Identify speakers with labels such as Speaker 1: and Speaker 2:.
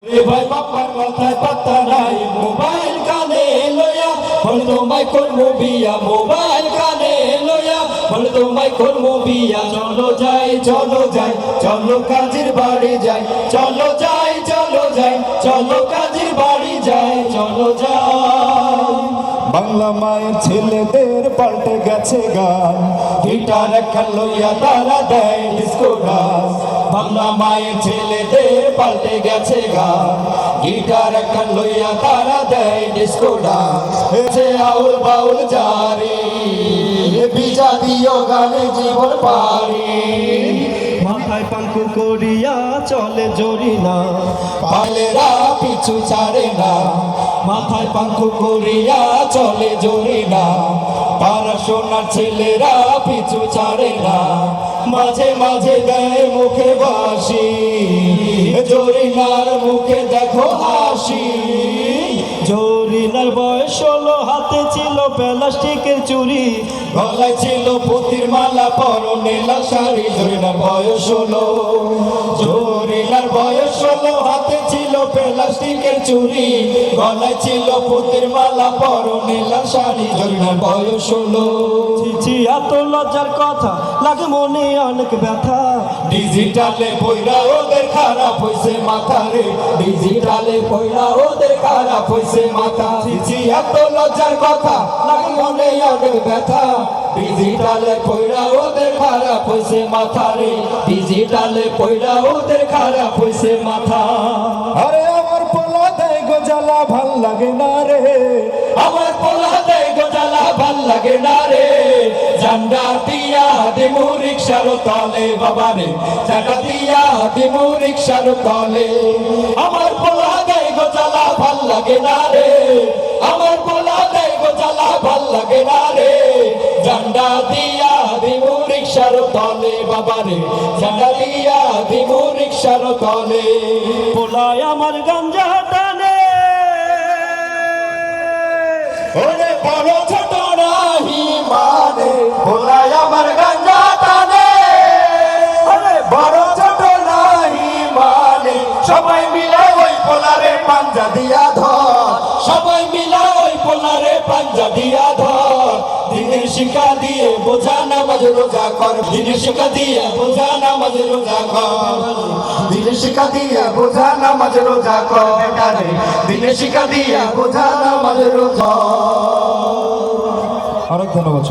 Speaker 1: ভাই বাবার মাথায় পাত্তা নাই, মোবাইল কানে লইয়া বল তোমায় করবো বিয়া। মোবাইল কানে লইয়া বল তোমায় করবো বিয়া। চলো যাই চলো যাই, চলো কাজের বাড়ি যাই, চলো যাই চলো যাই, চলো কাজের বাড়ি যাই, চলো যাই।
Speaker 2: বাংলা মায়ের ছেলেদের পাল্টে গেছে গান,
Speaker 1: গিটার একটা লইয়া তারা দেয় ডিস্কো ডান্স। বাংলা মায়ের ছেলেদের পাল্টে গেছে গান, গিটার একটা লইয়া তারা দেয় ডিস্কো ডান্স। এসে আউল বাউল জারি, বিজা দিও গানে জীবন পারি।
Speaker 3: মাথায় পাঙ্কু করিয়া চলে জরিনা,
Speaker 1: পালেরা পিছু ছাড়ে না। মাথায় পাঙ্কু করিয়া চলে জোরে না, পড়াশোনার ছেলেরা পিছু ছাড়ে না। মাঝে মাঝে দেয় মুখে বাসি, জরিনার মুখে দেখো হাসি।
Speaker 3: জরিনার বয়স 16, হাতে ছিল প্লাস্টিকের চুড়ি,
Speaker 1: গলায় ছিল পুতির মালা, পরনে লাল শাড়ি। জরিনার বয়স 16, জরিনার বয়স 16, হাতে ছিল প্লাস্টিকের চুড়ি, গলায় ছিল পুতির মালা, পরনে লাল শাড়ি। জরিনার বয়স 16।
Speaker 3: ছি এত লজ্জার কথা, লাগে মনে অনেক ব্যথা।
Speaker 1: ডিজিটালে পয়রা ওদের খারাপ হইছে মাথা রে, ডিজিটালে পয়রা ওদের খারাপ হইছে মাথা। ছি এত লজ্জার কথা, লাগে মনে অনেক ব্যথা। ডিজিটালে পয়রা ওদের খারাপ হইছে মাথা রে, ডিজিটালে পয়রা ওদের খারাপ হইছে মাথা।
Speaker 2: আরে আমার পোলা দেয় গোজালা ভাল লাগে না রে,
Speaker 1: আমার পোলা দেয় গোজালা ভাল লাগে না রে। ঝান্ডা দিয়া দিমু রিক্সার তলে বাবারে, ঝান্ডা দিয়া দিমু রিক্সার তলে। আমার পোলা দেয় গোজালা ভাল লাগে না রে, আমার পোলা দেয় গোজালা ভাল লাগে না রে। ঝান্ডা দিয়া দিমু রিক্সার তলে বাবারে, ঝান্ডা দিয়া দিমু রিক্সার তলে।
Speaker 3: পোলায় আমার গাঞ্জা টানে,
Speaker 1: ওরে বড় ছোট নাহি মানে, পোলায় আমার গাঞ্জা টানে। ওরে বড় ছোট নাহি মানে, সবাই মিলে ওই পোলারে পাঞ্জা দিয়া ধর, সবাই মিলে ওই পোলারে পাঞ্জা দিয়া ধর। দিনের শিক্ষা দিয়ে বোঝা নামাজ রোজা কর, দিনের শিক্ষা দিয়ে বোঝা নামাজ রোজা কর, দিনের শিক্ষা দিয়ে বোঝা নামাজ রোজা কর বেটারে, দিনের শিক্ষা দিয়ে বোঝা নামাজ রোজা।
Speaker 2: অনেক ধন্যবাদ।